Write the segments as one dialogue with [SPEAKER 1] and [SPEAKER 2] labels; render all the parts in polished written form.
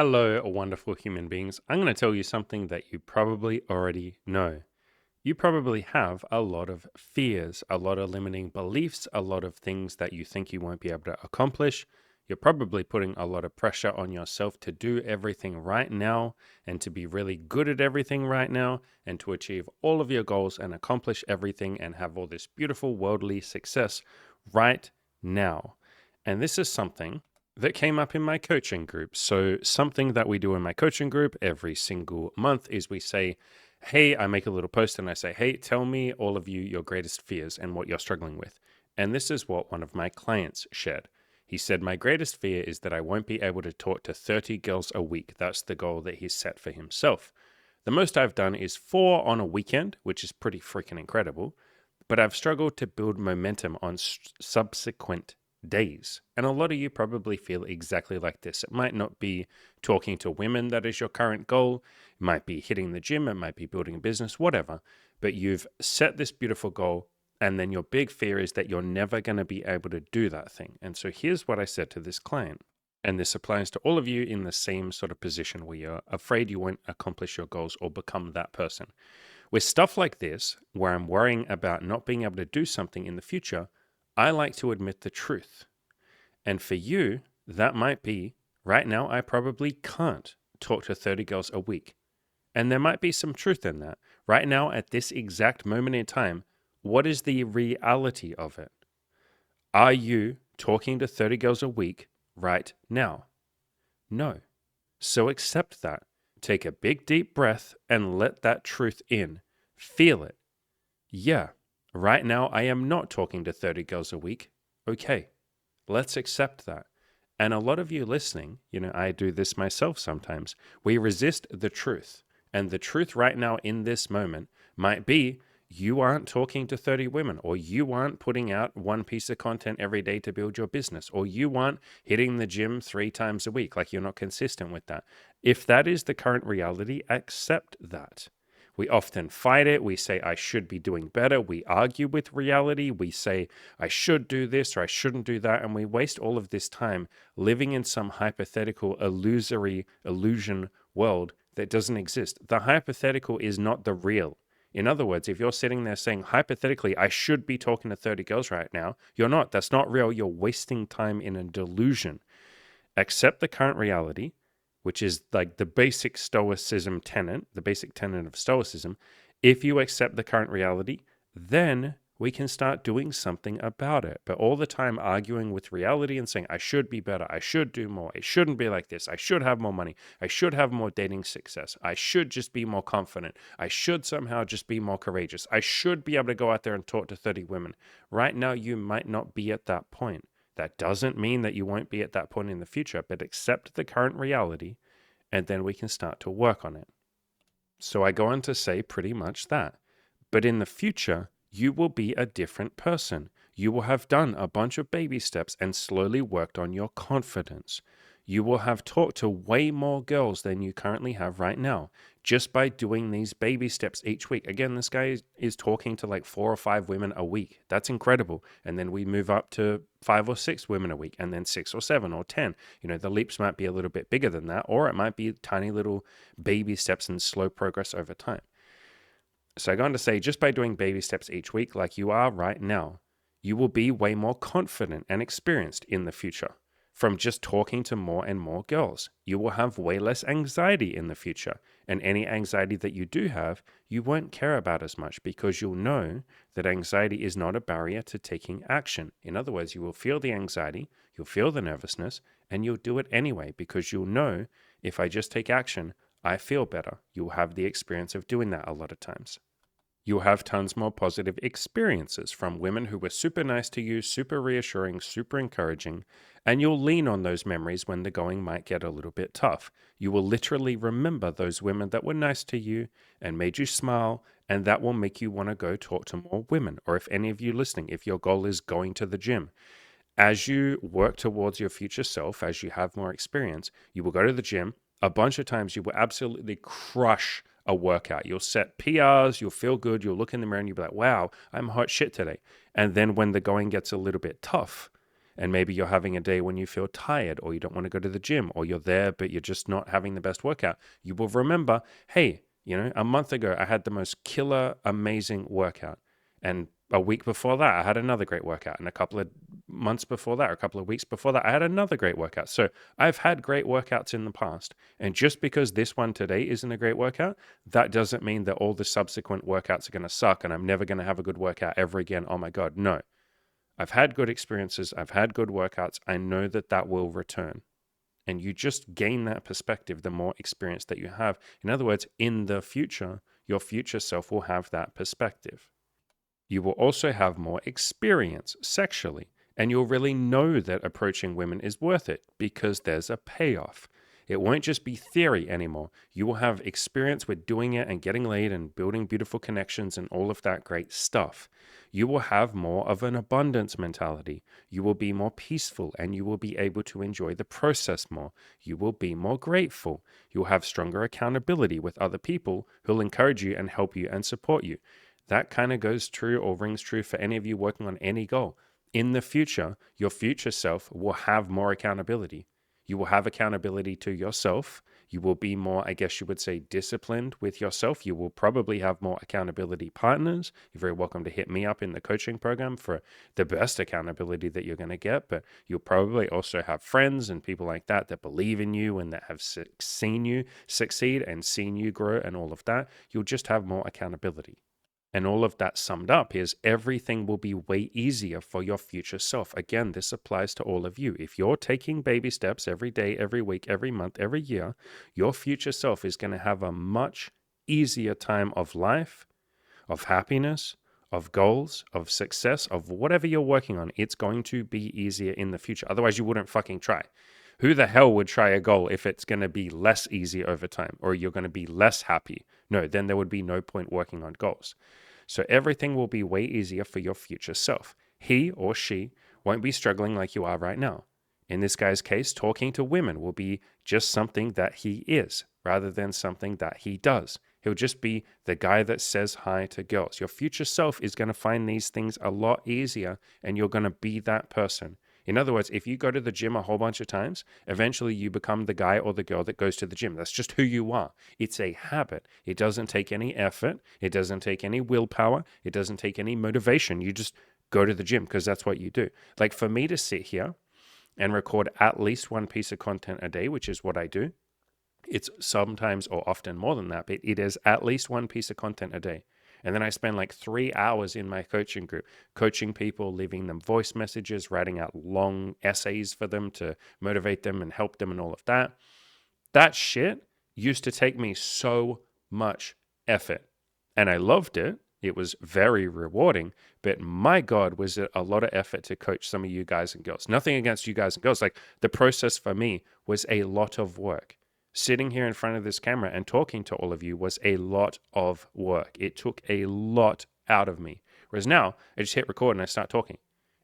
[SPEAKER 1] Hello, wonderful human beings. I'm going to tell you something that you probably already know. You probably have a lot of fears, a lot of limiting beliefs, a lot of things that you think you won't be able to accomplish. You're probably putting a lot of pressure on yourself to do everything right now and to be really good at everything right now and to achieve all of your goals and accomplish everything and have all this beautiful worldly success right now. And this is something that came up in my coaching group. So, something that we do in my coaching group every single month is we say, hey, I make a little post and I say, hey, tell me all of you your greatest fears and what you're struggling with. And this is what one of my clients shared. He said, my greatest fear is that I won't be able to talk to 30 girls a week. That's the goal that he's set for himself. The most I've done is 4 on a weekend, which is pretty freaking incredible. But I've struggled to build momentum on subsequent days. And a lot of you probably feel exactly like this. It might not be talking to women that is your current goal. It might be hitting the gym. It might be building a business, whatever. But you've set this beautiful goal. And then your big fear is that you're never going to be able to do that thing. And so here's what I said to this client. And this applies to all of you in the same sort of position where you're afraid you won't accomplish your goals or become that person. With stuff like this, where I'm worrying about not being able to do something in the future, I like to admit the truth. And for you, that might be right now, I probably can't talk to 30 girls a week. And there might be some truth in that. Right now, at this exact moment in time, what is the reality of it? Are you talking to 30 girls a week right now? No. So accept that. Take a big, deep breath and let that truth in. Feel it. Yeah, right now I am not talking to 30 girls a week. Okay, let's accept that. And a lot of you listening, I do this myself sometimes. We resist the truth. And the truth right now in this moment might be you aren't talking to 30 women, or you aren't putting out one piece of content every day to build your business, or you aren't hitting the gym 3 times a week. Like, you're not consistent with that. If that is the current reality, accept that. We often fight it. We say, I should be doing better. We argue with reality. We say, I should do this or I shouldn't do that. And we waste all of this time living in some hypothetical, illusory illusion world that doesn't exist. The hypothetical is not the real. In other words, if you're sitting there saying, hypothetically, I should be talking to 30 girls right now, you're not. That's not real. You're wasting time in a delusion. Accept the current reality, which is like the basic Stoicism tenet, the basic tenet of Stoicism. If you accept the current reality, then we can start doing something about it. But all the time arguing with reality and saying, I should be better, I should do more, it shouldn't be like this, I should have more money, I should have more dating success, I should just be more confident, I should somehow just be more courageous, I should be able to go out there and talk to 30 women. Right now, you might not be at that point. That doesn't mean that you won't be at that point in the future, but accept the current reality and then we can start to work on it. So I go on to say pretty much that. But in the future, you will be a different person. You will have done a bunch of baby steps and slowly worked on your confidence. You will have talked to way more girls than you currently have right now just by doing these baby steps each week. Again, this guy is talking to like 4 or 5 women a week. That's incredible. And then we move up to 5 or 6 women a week, and then 6 or 7 or 10. The leaps might be a little bit bigger than that, or it might be tiny little baby steps and slow progress over time. So I go on to say, just by doing baby steps each week like you are right now, you will be way more confident and experienced in the future. From just talking to more and more girls, you will have way less anxiety in the future. And any anxiety that you do have, you won't care about as much because you'll know that anxiety is not a barrier to taking action. In other words, you will feel the anxiety, you'll feel the nervousness, and you'll do it anyway because you'll know if I just take action, I feel better. You'll have the experience of doing that a lot of times. You'll have tons more positive experiences from women who were super nice to you, super reassuring, super encouraging, and you'll lean on those memories when the going might get a little bit tough. You will literally remember those women that were nice to you and made you smile, and that will make you want to go talk to more women. Or if any of you listening, if your goal is going to the gym, as you work towards your future self, as you have more experience, you will go to the gym. A bunch of times you will absolutely crush a workout. You'll set PRs, you'll feel good, you'll look in the mirror and you'll be like, wow, I'm hot shit today. And then when the going gets a little bit tough And maybe you're having a day when you feel tired or you don't want to go to the gym, or you're there, but you're just not having the best workout. You will remember, hey, a month ago, I had the most killer, amazing workout. And a week before that, I had another great workout. And a couple of months before that, or a couple of weeks before that, I had another great workout. So I've had great workouts in the past. And just because this one today isn't a great workout, that doesn't mean that all the subsequent workouts are going to suck and I'm never going to have a good workout ever again. Oh my God, no. I've had good experiences. I've had good workouts. I know that that will return. And you just gain that perspective the more experience that you have. In other words, in the future, your future self will have that perspective. You will also have more experience sexually, and you'll really know that approaching women is worth it because there's a payoff. It won't just be theory anymore. You will have experience with doing it and getting laid and building beautiful connections and all of that great stuff. You will have more of an abundance mentality. You will be more peaceful and you will be able to enjoy the process more. You will be more grateful. You'll have stronger accountability with other people who'll encourage you and help you and support you. That kind of goes true or rings true for any of you working on any goal. In the future, your future self will have more accountability. You will have accountability to yourself. You will be more, I guess you would say, disciplined with yourself. You will probably have more accountability partners. You're very welcome to hit me up in the coaching program for the best accountability that you're going to get. But you'll probably also have friends and people like that that believe in you and that have seen you succeed and seen you grow and all of that. You'll just have more accountability. And all of that summed up is everything will be way easier for your future self. Again, this applies to all of you. If you're taking baby steps every day, every week, every month, every year, your future self is going to have a much easier time of life, of happiness, of goals, of success, of whatever you're working on. It's going to be easier in the future. Otherwise, you wouldn't fucking try. Who the hell would try a goal if it's going to be less easy over time or you're going to be less happy? No, then there would be no point working on goals. So everything will be way easier for your future self. He or she won't be struggling like you are right now. In this guy's case, talking to women will be just something that he is rather than something that he does. He'll just be the guy that says hi to girls. Your future self is going to find these things a lot easier and you're going to be that person. In other words, if you go to the gym a whole bunch of times, eventually you become the guy or the girl that goes to the gym. That's just who you are. It's a habit. It doesn't take any effort. It doesn't take any willpower. It doesn't take any motivation. You just go to the gym because that's what you do. Like for me to sit here and record at least one piece of content a day, which is what I do. It's sometimes or often more than that, but it is at least one piece of content a day. And then I spend like 3 hours in my coaching group, coaching people, leaving them voice messages, writing out long essays for them to motivate them and help them and all of that. That shit used to take me so much effort. And I loved it. It was very rewarding. But my God, was it a lot of effort to coach some of you guys and girls. Nothing against you guys and girls. Like the process for me was a lot of work. Sitting here in front of this camera and talking to all of you was a lot of work. It took a lot out of me. Whereas now, I just hit record and I start talking.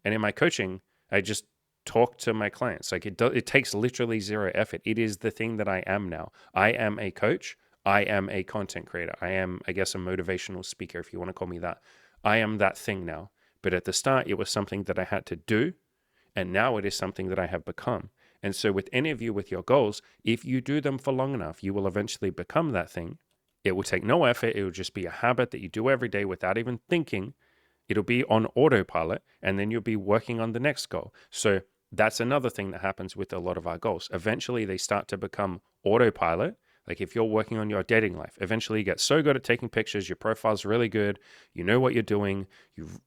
[SPEAKER 1] And in my coaching, I just talk to my clients. Like it takes literally zero effort. It is the thing that I am now. I am a coach. I am a content creator. I am, I guess, a motivational speaker, if you want to call me that. I am that thing now. But at the start, it was something that I had to do. And now it is something that I have become. And so with any of you with your goals, if you do them for long enough, you will eventually become that thing. It will take no effort. It will just be a habit that you do every day without even thinking. It'll be on autopilot, and then you'll be working on the next goal. So that's another thing that happens with a lot of our goals. Eventually, they start to become autopilot. Like if you're working on your dating life, eventually you get so good at taking pictures, your profile's really good, you know what you're doing,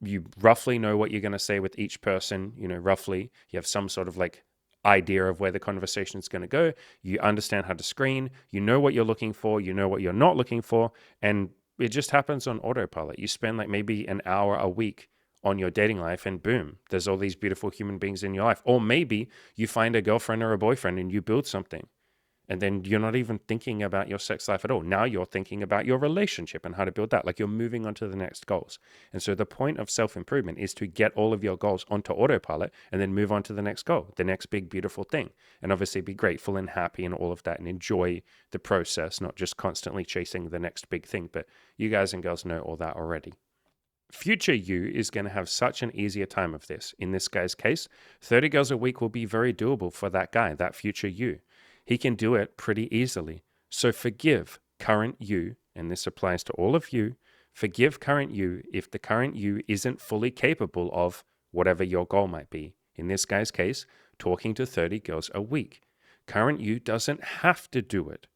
[SPEAKER 1] you roughly know what you're going to say with each person, roughly. You have some sort of like idea of where the conversation is going to go. You understand how to screen. You know what you're looking for. You know what you're not looking for. And it just happens on autopilot. You spend like maybe an hour a week on your dating life and boom, there's all these beautiful human beings in your life. Or maybe you find a girlfriend or a boyfriend and you build something. And then you're not even thinking about your sex life at all. Now you're thinking about your relationship and how to build that. Like you're moving on to the next goals. And so the point of self-improvement is to get all of your goals onto autopilot and then move on to the next goal, the next big, beautiful thing. And obviously be grateful and happy and all of that and enjoy the process, not just constantly chasing the next big thing. But you guys and girls know all that already. Future you is going to have such an easier time of this. In this guy's case, 30 girls a week will be very doable for that guy, that future you. He can do it pretty easily. So forgive current you, and this applies to all of you. Forgive current you if the current you isn't fully capable of whatever your goal might be. In this guy's case, talking to 30 girls a week. Current you doesn't have to do it.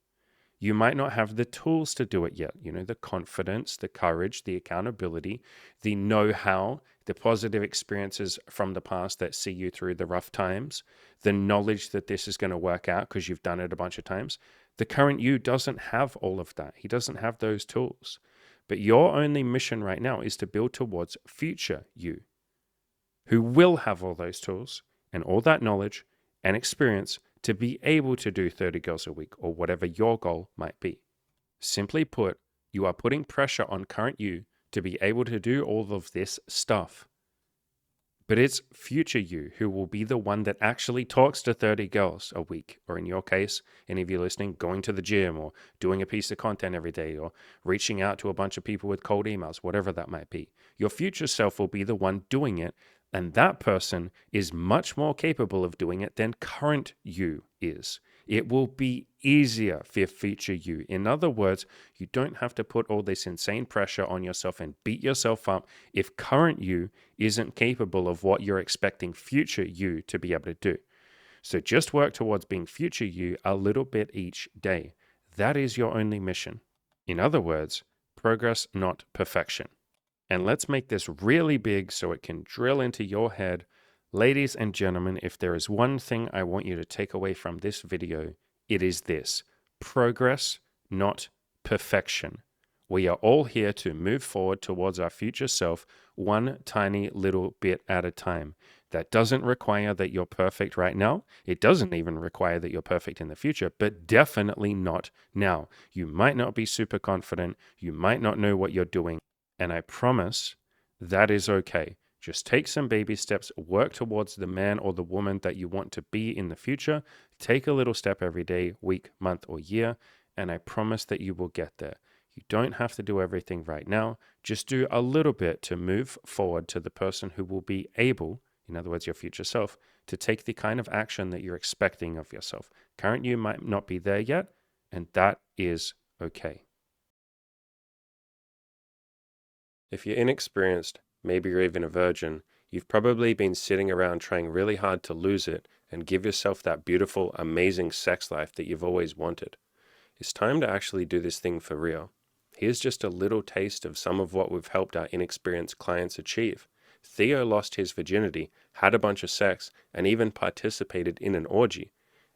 [SPEAKER 1] You might not have the tools to do it yet. The confidence, the courage, the accountability, the know-how, the positive experiences from the past that see you through the rough times, the knowledge that this is going to work out because you've done it a bunch of times. The current you doesn't have all of that. He doesn't have those tools. But your only mission right now is to build towards future you, who will have all those tools and all that knowledge and experience to be able to do 30 girls a week or whatever your goal might be. Simply put, you are putting pressure on current you to be able to do all of this stuff. But it's future you who will be the one that actually talks to 30 girls a week, or in your case, any of you listening, going to the gym or doing a piece of content every day or reaching out to a bunch of people with cold emails, whatever that might be. Your future self will be the one doing it, and that person is much more capable of doing it than current you is. It will be easier for future you. In other words, you don't have to put all this insane pressure on yourself and beat yourself up if current you isn't capable of what you're expecting future you to be able to do. So just work towards being future you a little bit each day. That is your only mission. In other words, progress, not perfection. And let's make this really big so it can drill into your head. Ladies and gentlemen, if there is one thing I want you to take away from this video, it is this: progress, not perfection. We are all here to move forward towards our future self one tiny little bit at a time. That doesn't require that you're perfect right now. It doesn't even require that you're perfect in the future, but definitely not now. You might not be super confident. You might not know what you're doing. And I promise that is okay. Just take some baby steps, work towards the man or the woman that you want to be in the future. Take a little step every day, week, month, or year, and I promise that you will get there. You don't have to do everything right now. Just do a little bit to move forward to the person who will be able, in other words, your future self, to take the kind of action that you're expecting of yourself. Current you might not be there yet, and that is okay. If you're inexperienced, maybe you're even a virgin, you've probably been sitting around trying really hard to lose it and give yourself that beautiful, amazing sex life that you've always wanted. It's time to actually do this thing for real. Here's just a little taste of some of what we've helped our inexperienced clients achieve. Theo lost his virginity, had a bunch of sex, and even participated in an orgy.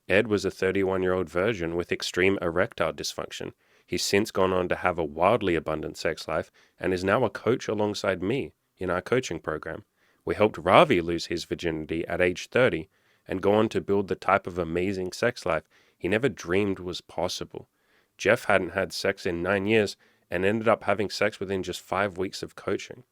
[SPEAKER 1] Ed was a 31-year-old virgin with extreme erectile dysfunction. He's since gone on to have a wildly abundant sex life and is now a coach alongside me in our coaching program. We helped Ravi lose his virginity at age 30 and go on to build the type of amazing sex life he never dreamed was possible. Jeff hadn't had sex in 9 years and ended up having sex within just 5 weeks of coaching.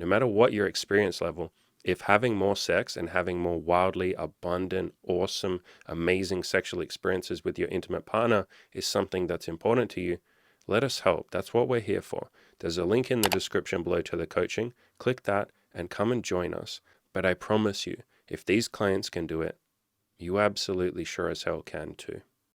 [SPEAKER 1] No matter what your experience level, if having more sex and having more wildly abundant, awesome, amazing sexual experiences with your intimate partner is something that's important to you, let us help. That's what we're here for. There's a link in the description below to the coaching. Click that and come and join us. But I promise you, if these clients can do it, you absolutely sure as hell can too.